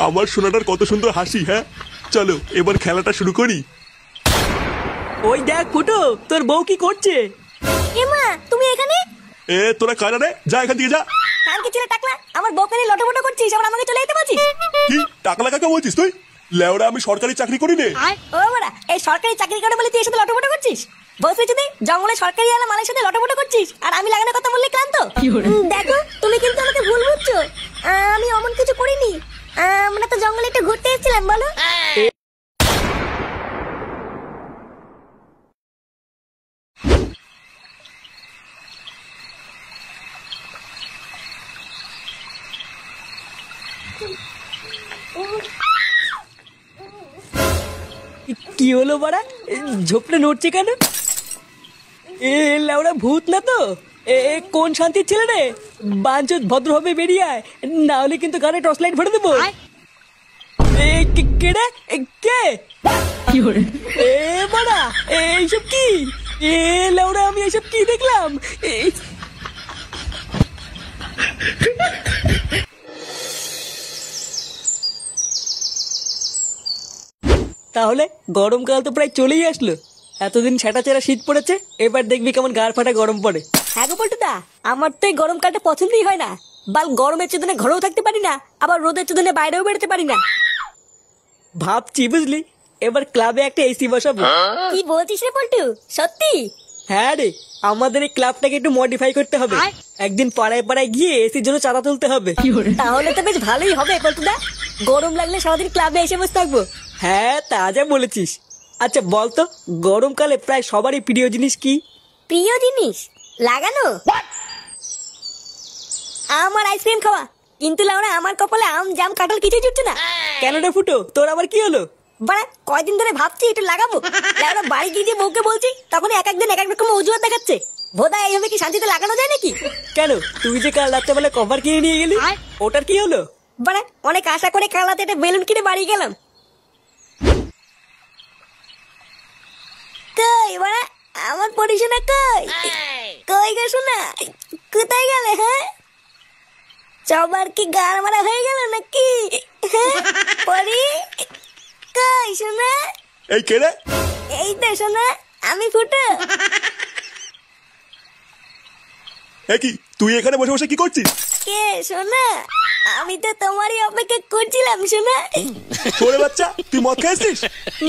আমার সোনাটার কত সুন্দর হাসি। হ্যাঁ চলো এবার খেলাটা শুরু করি। ওই দেখ ফুটো, তোর বউ কি করছে? এমা তুমি এখানে? এ তোরা কারা রে? যা এখান থেকে যা। কালকে ছেলে টাকলা আমার বউকে নিয়ে লটপট করছিস, আবার আমাকে চলে যেতে বলছিস? কি টাকলা কাকা বলছিস তুই? লেওরা আমি সরকারি চাকরি করি নে। ও বড়া, এই সরকারি চাকরি করে বলে তুই এর সাথে লটপট করছিস? বলছিস যদি জঙ্গলে সরকারি আলা মালের সাথে লটপট করছিস আর আমি লাগানোর কথা বললে ক্লান্ত। দেখো তুমি কিন্তু আমাকে ভুল বুঝছো, আমি অমন কিছু করিনি। আমরা তো জঙ্গলে একটু ঘুরতে এসেছিলাম বলো। কি হলো বাড়া, ঝোপটা নড়ছে কেন? এ লেওড়া ভূত না তো? কোন শান্তির ছেলে রে? বাঞ্চত ভদ্রভাবে বেরিয়ে আয়, না হলে কিন্তু গানে টর্চ লাইট ভরে দেবো। কে রে? কে? এ বাড়া এইসব কি? এ লেওড়া আমি এইসব কি দেখলাম? তাহলে গরমকাল তো প্রায় চলেই আসলো। এতদিন ছেঁড়া শীত পড়েছে, এবার দেখবি কেমন গাড় ফাটা গরম পড়ে। হ্যাঁ গো পল্টুদা, আমার তো এই গরমকালটা পছন্দই হয় না। বাল গরমের চোদনে ঘরেও থাকতে পারি না, আবার রোদের চোদনে বাইরেও বেরোতে পারি না। ভাবছি বুঝলি, এবার ক্লাবে একটা এসি বসাবো। কি বলছিস রে পল্টু, সত্যি? হ্যাঁ রে, আমাদের এই ক্লাবটাকে একটু মডিফাই করতে হবে। একদিন পাড়ায় পাড়ায় গিয়ে এসির জন্য চাঁদা তুলতে হবে। তাহলে তো বেশ ভালোই হবে পল্টুদা, গরম লাগলে সারাদিন ক্লাবে এসে বসে থাকবো। হ্যাঁ তা যা বলেছিস। আচ্ছা বলতো, গরমকালে প্রায় সবারই প্রিয় জিনিস কি? প্রিয় জিনিস লাগানো? আমার আইসক্রিম খাওয়া, কিন্তু লাউরা আমার কপালে আম জাম কাঁঠাল কিছুই জুটছে না। কেন রে ফুটো, তোর আবার কি হলো? বাড়া কয়দিন ধরে ভাবছি একটু লাগাবো, লাউরা বাড়ি গিয়ে যে বউকে বলছি তখন এক একদিন এক এক রকম অজুহাত দেখাচ্ছে। ভোদা এইভাবে কি শান্তিতে লাগানো যায় নাকি? কেন, তুই যে কাল রাত্রেবেলা কভার কিনে নিয়ে গেলি, ওটার কি হলো? বাড়া অনেক আশা করে কাল রাতে একটা বেলুন কিনে বাড়ি গেলাম। কই বাড়া আমার পরিশোনা কই? কই গো শোনা, কোথায় গেলে? হ্যাঁ সবার কি গার মারা হয়ে গেল নাকি? হ্যাঁ পরি কই শোনা? এই কে রে? এই তো শোনা, আমি ফুটো। এ কি তুই এখানে বসে বসে কি করছিস? কে শোনা? আমি তো তোমারই অপেক্ষা করছিলাম শোনা। তোরে বাচ্চা, তুই মদ খেয়েছিস?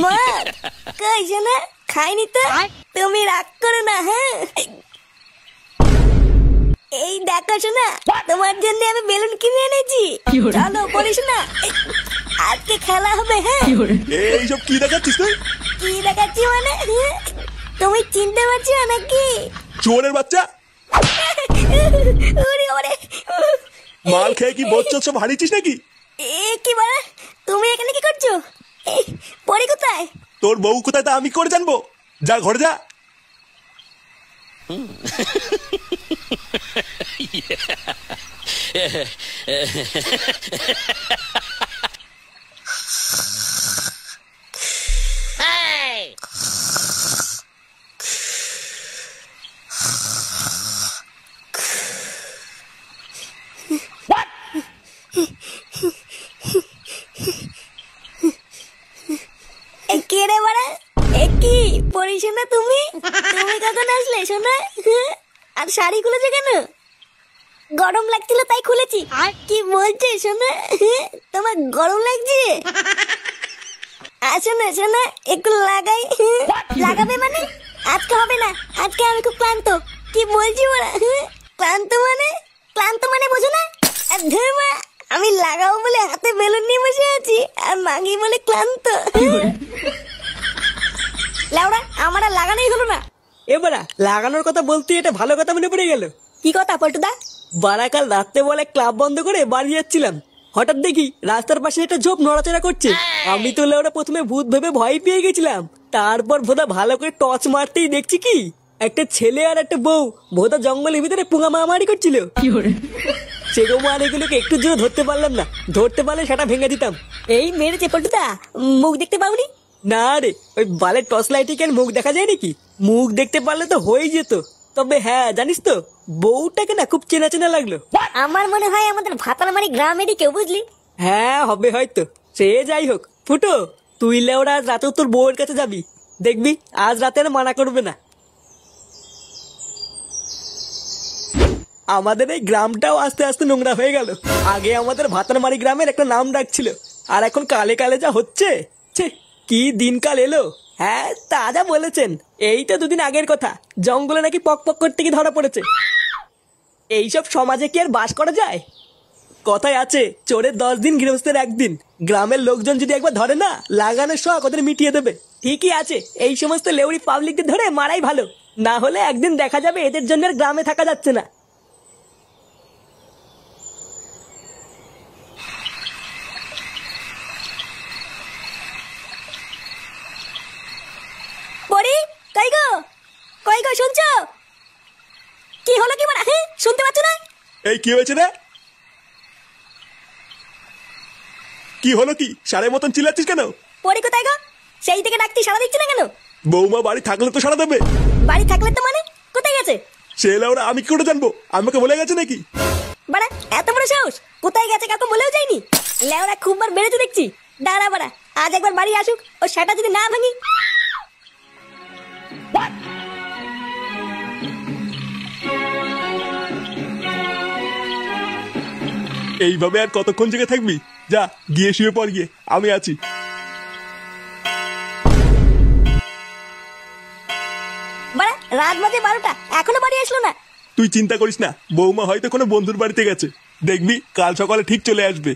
মদ? কই শোনা, খাইনি তো। তুমি রাগ করো না। হ্যাঁ এই দেখো শোনা, তোমার জন্য আমি বেলুন কিনে এনেছি। চলো পড়ি শোনা, আজকে খেলা হবে। হ্যাঁ এইসব কি দেখাচ্ছিস তুই? কি দেখাচ্ছি মানে? তুমি চিনতে পারছো নাকি? চোরের বাচ্চা, ওরে ওরে, মাল খেয়ে কি বচ্চা সব হারিয়েছিস নাকি? এ কি বাড়া, তুমি এখানে কি করছো? পরি কোথায়? তোর বউ কোথায় তা আমি করে জানবো? যা ঘরে যা। কে রে বাড়া? কি পরি শোনা, তুমি তুমি কখন আসলে শোনা? আর শাড়ি খুলেছো কেন? গরম লাগছিল তাই খুলেছি। কি বলছে শোনা, তোমার গরম লাগছে? আসো না শোনা, একটু লাগাই। লাগাবে মানে? আজকে হবে না, আজকে আমি খুব ক্লান্ত। কি বলছি বড়া, ক্লান্ত মানে? ক্লান্ত মানে বোঝো না? ধুমা, আমি লাগাবো বলে হাতে বেলুন নিয়ে বসে আছি আর মাগি বলে ক্লান্ত। লাউড়া আমার আর লাগানোই হলো না। এবারা লাগানোর কথা বলতে এটা ভালো কথা মনে পড়ে গেল। কি কথা পল্টুদা? বারাকাল রাত্রে বলে ক্লাব বন্ধ করে বাড়ি যাচ্ছিলাম, হঠাৎ দেখি রাস্তার পাশে একটা ঝোপ নড়াচড়া করছে। আমি তো ওরা প্রথমে ভূত ভেবে ভয় পেয়ে গেছিলাম, তারপর ভোদা ভালো করে টর্চ মারতেই দেখছি কি একটা ছেলে আর একটা বউ ভোদা জঙ্গলের ভিতরে পুঙা মারামারি করছিল। সেরকম আর এগুলোকে একটু জোরে ধরতে পারলাম না, ধরতে পারলে সেটা ভেঙে দিতাম। এই মেরেছে পল্টুদা, মুখ দেখতে পাওনি? না রে, ওই বালের টর্চ লাইটে কি আর মুখ দেখা যায় নাকি? মুখ দেখতে পারলে তো হয়ে যেত। তবে হ্যাঁ জানিস তো, বউটাকে না খুব চেনা চেনা লাগলো। আমার মনে হয় আমাদের ভাতারমারি গ্রামেরই কেউ, বুঝলি? হ্যাঁ হবে হয়তো, সে যাই হোক। ফুটো, তুই লেওরা আজ রাতেও তোর বউয়ের কাছে যাবি, দেখবি আজ রাতে আর মানা করবে না। আমাদের এই গ্রামটাও আস্তে আস্তে নোংরা হয়ে গেল। আগে আমাদের ভাতারমারি গ্রামের একটা নাম ডাক ছিল, আর এখন কালে কালে যা হচ্ছে, ছে কি দিনকাল এলো। হ্যাঁ তা যা বলেছেন, এই তো দুদিন আগের কথা, জঙ্গলে নাকি পক পক করতে কি ধরা পড়েছে। এইসব সমাজে কি আর বাস করা যায়? কথায় আছে, চোরের 10 দিন গৃহস্থের 1 দিন। গ্রামের লোকজন যদি একবার ধরে না, লাগানোর শখ ওদের মিটিয়ে দেবে। ঠিকই আছে, এই সমস্ত লেউড়ি পাবলিকদের ধরে মারাই ভালো, না হলে একদিন দেখা যাবে এদের জন্য আর গ্রামে থাকা যাচ্ছে না। পরি, কই গো? কই গো, শুনছো? কি হলো কি মানে? শুনতে পাচ্ছ না? এই কি হয়েছে রে? কি হলো কি? সারের মতন চিল্লাচ্ছিস কেন? পরি কোথায় গো? সেই থেকে ডাকতি, সাড়া দিচ্ছে না কেন? বৌমা বাড়ি থাকলে তো সারা দেবে। বাড়ি থাকলে তো মানে কোথায় গেছে? সে ওরা আমি কি করে জানবো? আমাকে বলে গেছে নাকি? বাড়া, এত বড় সাহস! কোথায় গেছে কাউকে বলেও যায়নি। লেওরা খুব বার বেড়েছে দেখছি। দাঁড়া বাড়া, আজ একবার বাড়ি আসুক, ও সেটা যদি না ভাঙি। এইভাবে আর কতক্ষণ জেগে থাকবি? যা গিয়ে শুয়ে পড় গিয়ে, আমি আছি। বাড়া, রাত বাজে 12টা, এখনো বাড়ি আসলো না। তুই চিন্তা করিস না, বৌমা হয়তো কোনো বন্ধুর বাড়িতে গেছে, দেখবি কাল সকালে ঠিক চলে আসবে।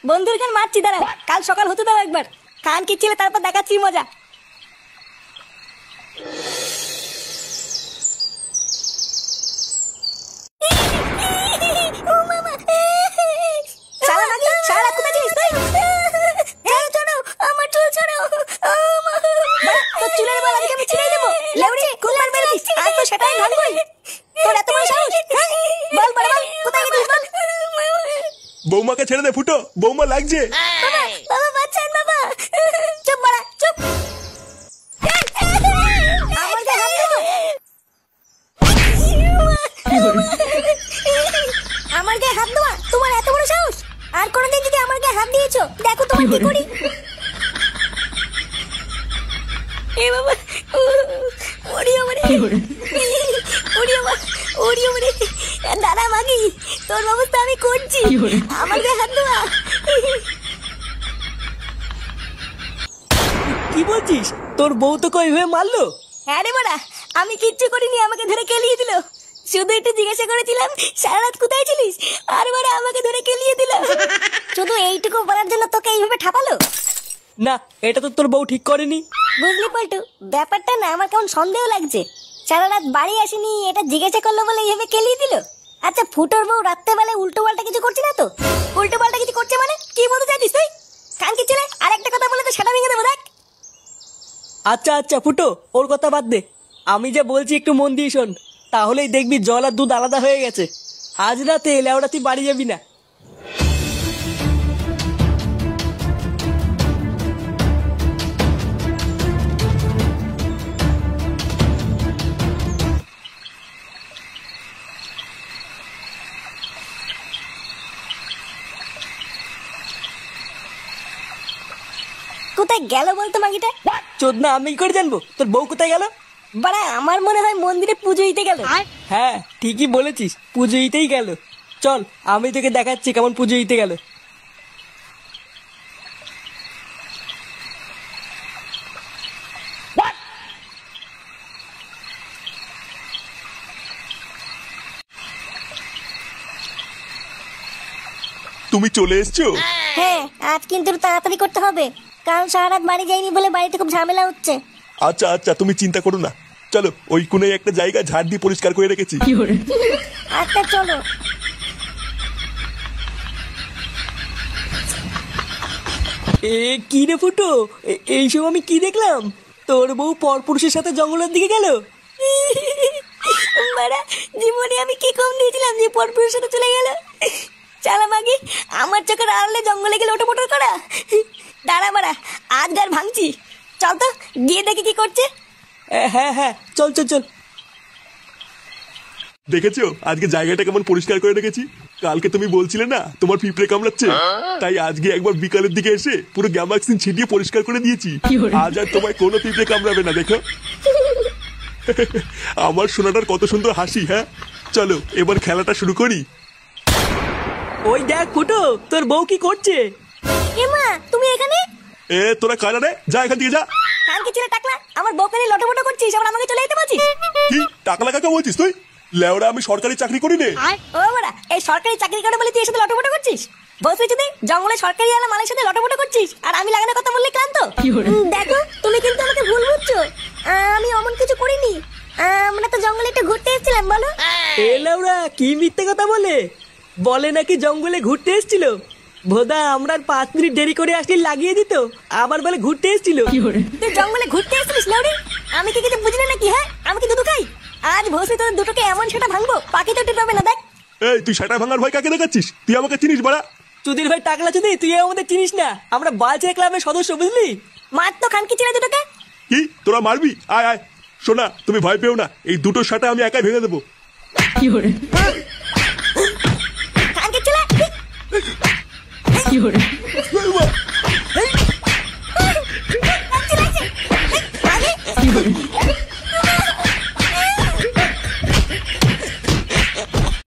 বন্ধুর খান মারছি, দাঁড়া, কাল সকাল হতে দাও একবার। খান কি ছিলে, তারপর দেখাচ্ছি মজা। শালা নাকি, শালা কোথায় ছিলিস তুই? ছাড়ো, আমার চুল ছাড়ো। তোর চুলের বাল আজকে আমি ছিঁড়ে দেবো। লেউড়ি, খুব বার মেরেছিস, আজ তো সেটাই ভাঙবই। তোর এত বড় সাহস? বল বল বল, কোথায় গেছিস বল? বৌমাকে ছেড়ে দে ফুটো, বৌমা লাগছে। বাবা বাঁচান বাবা। চুপ বাড়া, চুপ। আমার গায়ে হাত দেবো? আমার গায়ে হাত দেওয়া তোমার এত বড় সাহস? আর কোনোদিন যদি আমার গায়ে হাত দিয়েছো, দেখো তোমার কি করি। এ বাবা, ওড়িও মানে, ওড়িও মানে। দাদা মাগি, তোর ব্যবস্থা আমি করছি। আমার গায়ে হাত দেওয়া। কি বলছিস? তোর বউ তো কই হয়ে মারলো? হ্যাঁ রে বাড়া, আমি কিচ্ছু করিনি, আমাকে ধরে কেলিয়ে দিল। শুধু একটু জিজ্ঞাসা করেছিলাম সারা রাত কোথায় ছিলিস, আর বাড়া আমাকে ধরে কেলিয়ে দিল। শুধু এইটুকু বলার জন্য তোকে এইভাবে ঠাপালো? না, এটা তো তোর বউ ঠিক করেনি। বুঝলি পল্টু, ব্যাপারটা না আমার কেমন সন্দেহ লাগছে। সারা রাত বাড়ি আসেনি, এটা জিজ্ঞাসা করলো বলে এইভাবে কেলিয়ে দিল। আচ্ছা, ফুটোর বউ রাত্রেবেলায় উল্টো পাল্টা কিছু করছে না তো? উল্টো পাল্টা কিছু করছে মানে কি বলতে চাইছিস তুই? কান কি ছেলে, আর একটা কথা বলে তো সেটা ভেঙে দেবো, দেখ। আচ্ছা আচ্ছা ফুটো, ওর কথা বাদ দে, আমি যা বলছি একটু মন দিয়ে শোন, তাহলেই দেখবি জল আর দুধ আলাদা হয়ে গেছে। আজ রাতে লেওড়া তুই বাড়ি যাবি না। কোথায় গেল বলতো মাগিটা? চোদনা, আমি কি করে জানবো তোর বউ কোথায় গেল? বাড়া, আমার মনে হয় মন্দিরে পুজো দিতে গেল। হ্যাঁ ঠিকই বলেছিস, পুজো দিতেই গেল। চল আমি তোকে দেখাচ্ছি কেমন পুজো দিতে গেল। তুমি চলে এসছো? হ্যাঁ, আজ কিন্তু তাড়াতাড়ি করতে হবে, কারণ সারা রাত বাড়ি যাইনি বলে বাড়িতে খুব ঝামেলা হচ্ছে। আচ্ছা আচ্ছা, তুমি চিন্তা করো না, চলো ওই কোণে একটা জায়গা ঝাড় দিয়ে পরিষ্কার করে রেখেছি। আচ্ছা চলো। কি রে ফুটো, এইসব আমি কি দেখলাম? তোর বউ পরপুরুষের সাথে জঙ্গলের দিকে গেল? বাড়া, জীবনে আমি কি কম দিয়েছিলাম যে পরপুরের সাথে চলে গেল? চালা মাগি, আমার চোখের আড়ালে জঙ্গলে গেলে ওটা মোটর করা। দাঁড়া বাড়া, আজ গার ভাঙছি। চল তো গিয়ে দেখি কি করছে। হ্যাঁ হ্যাঁ, চল চল চল। দেখেছো আজকে জায়গাটা কেমন পরিষ্কার করে রেখেছি? কালকে তুমি বলছিলে না তোমার পিঁপড়ে কামড়াচ্ছে, তাই আজকে একবার বিকালের দিকে এসে পুরো গ্যামাক্সিন ছিটিয়ে পরিষ্কার করে দিয়েছি। আজ আর তোমায় কোনো পিঁপড়ে কামড়াবে না, দেখো। আমার সোনাটার কত সুন্দর হাসি। হ্যাঁ, চলো এবার খেলাটা শুরু করি। ওই দেখ ফুটো, তোর বউ কি করছে? এমা তুমি এখানে? তোরা কারা রে? যা এখান থেকে যা। কালকে ছেলে টাকলা আমার বউকে নিয়ে লটপটো করছিস, আবার আমাকে চলে যেতে বলছিস? কি টাকলা কাকা বলছিস তুই? লেওড়া, আমি সরকারি চাকরি করি রে। ও বাড়া, এই সরকারি চাকরি করে বলে তুই এর সাথে লটপটো করছিস? বলছিস যদি জঙ্গলে সরকারি আলা মালের সাথে লটপটো করছিস, আর আমি লাগানোর কথা বললে ক্লান্ত। দেখো তুমি কিন্তু আমাকে ভুল বুঝছো, আমি অমন কিছু করিনি। আমরা তো জঙ্গলে একটু ঘুরতে এসেছিলাম। বলো। এ লেওড়া কি মিথ্যে কথা বলে? বলে নাকি জঙ্গলে ঘুরতে এসেছিল। ভোদা আমরা আর 5 মিনিট দেরি করে আসলে লাগিয়ে দিত, আবার বলে ঘুরতে এসেছিল। তুই জঙ্গলে ঘুরতে এসেছিস লাউরি? আমি কি কিছু বুঝলি নাকি? হ্যাঁ, আমি কি দুধু খাই? আজ ভোসে তোর দুটোকে এমন সেটা ভাঙবো, পাখি তো টিপাবে না। দেখ এই তুই সেটা ভাঙার ভয় কাকে দেখাচ্ছিস? তুই আমাকে চিনিস বাড়া? চুদির ভাই টাকলা চুদি, তুই আমাদের চিনিস না, আমরা বালছেড়ে ক্লাবের সদস্য, বুঝলি? মার তো খানকি ছেলে দুটোকে। কি তোরা মারবি? আয় আয়। শোনা, তুমি ভয় পেও না, এই দুটো শাটা আমি একাই ভেঙে দেবো। খানকি ছেলে